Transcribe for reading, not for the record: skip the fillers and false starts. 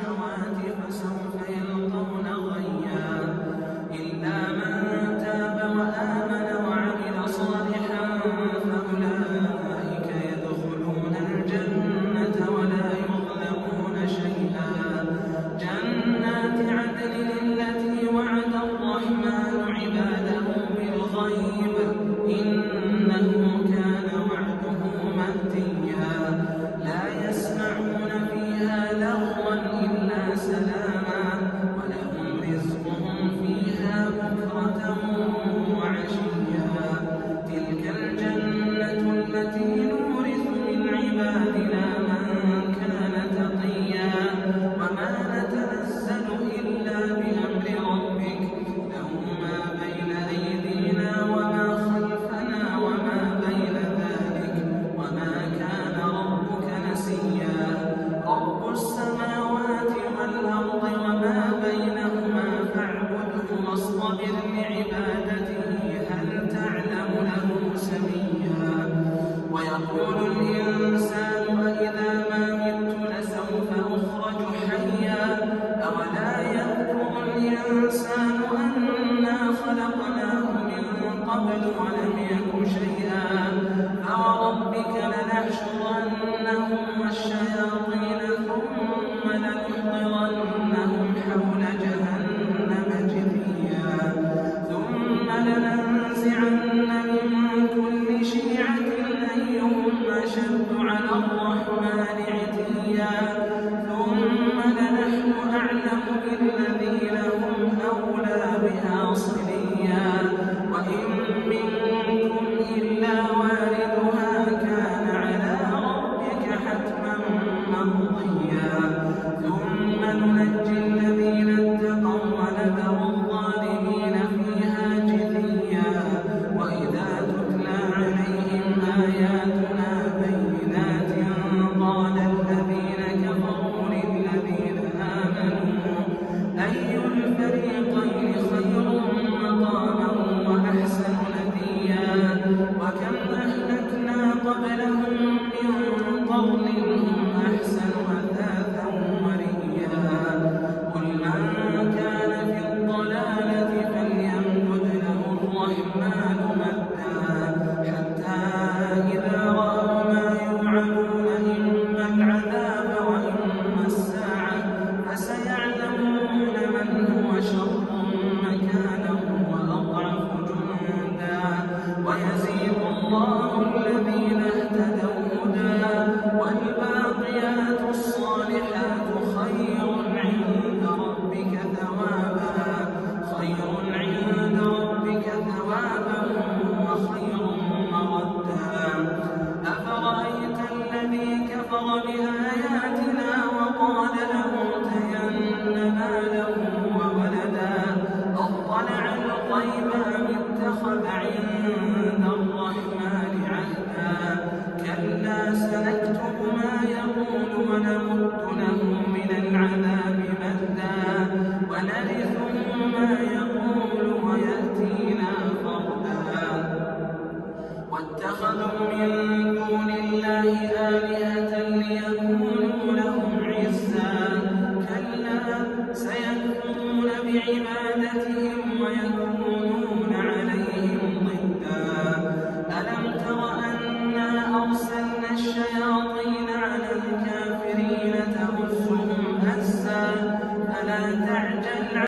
السماوات فسوف يلقون غيا إلا من تاب وآمن وعمل صالحا فأولئك يدخلون الجنة ولا يظلمون شيئا جنات عدن التي وعد الرحمن عباده بالغيب إنه كان وعده مأتيا لا يسمعون فيها لغوا إلا سلاما ولهم رزقهم فيها بكرة وعشيا تلك الجنة التي نورث من عبادنا من كان تقيا وما نتنزل إلا بأمر ربك له ما بين أيدينا وما خلفنا وما بين ذلك وما كان ربك نسيا رب السماوات والأرض وما بينهما فاعبده واصطبر لعبادته هل تعلم له سميا ويقول الإنسان أإذا ما مت لسوف أخرج حيا أولا يذكر الإنسان أنا خلقناه من قبل ولم يك شيئا فوربك لنحشرنهم والشياطين ثم لنحضرنهم حول جهنم جثيا ثم لننزعن من كل شيعة أيهم أشد على الرحمن عتيا ثم لنحن أعلم بالذين هم أولى بها صليا وإن منكم إلا واردها كان على ربك حتما مقضيا ثم ننجي الذين اتقوا ونذر الظالمين فيها جثيا وإذا تتلى عليهم آياتنا بينات قال الذين كفروا للذين آمنوا أي الفريقين خير مقاما وأحسن نديا وكم أهلكنا قبلهم من قرن هم أحسن أثاثا ورئيا قل من كان في الضلالة فليمدد له الرحمن مدا حتى إذا رأوا ما يوعدون إما العذاب وإما الساعة فسيعلمون من هو شر مكانا وأضعف جندا ويزيد الله الذين اهتدوا هدى والباقيات الصالحات خير عند ربك ثوابا وخير مردا أفرأيت الذي كفر بآياتنا وقال لأوتين مالا وولدا أطلع الغيب أم اتخذ عند الرحمن عهدا كلا سنكتب ما يقول ونمد له من العذاب مدا ونرثه ما يقول ويأتينا فردا واتخذوا من دون الله آلهة ليكونوا لهم عزا كلا سيكفرون بعبادتهم ويكونون عليهم ضدا ألم تر أنا أرسلنا الشياطين على الكافرين تؤزهم أزا فلا تعجل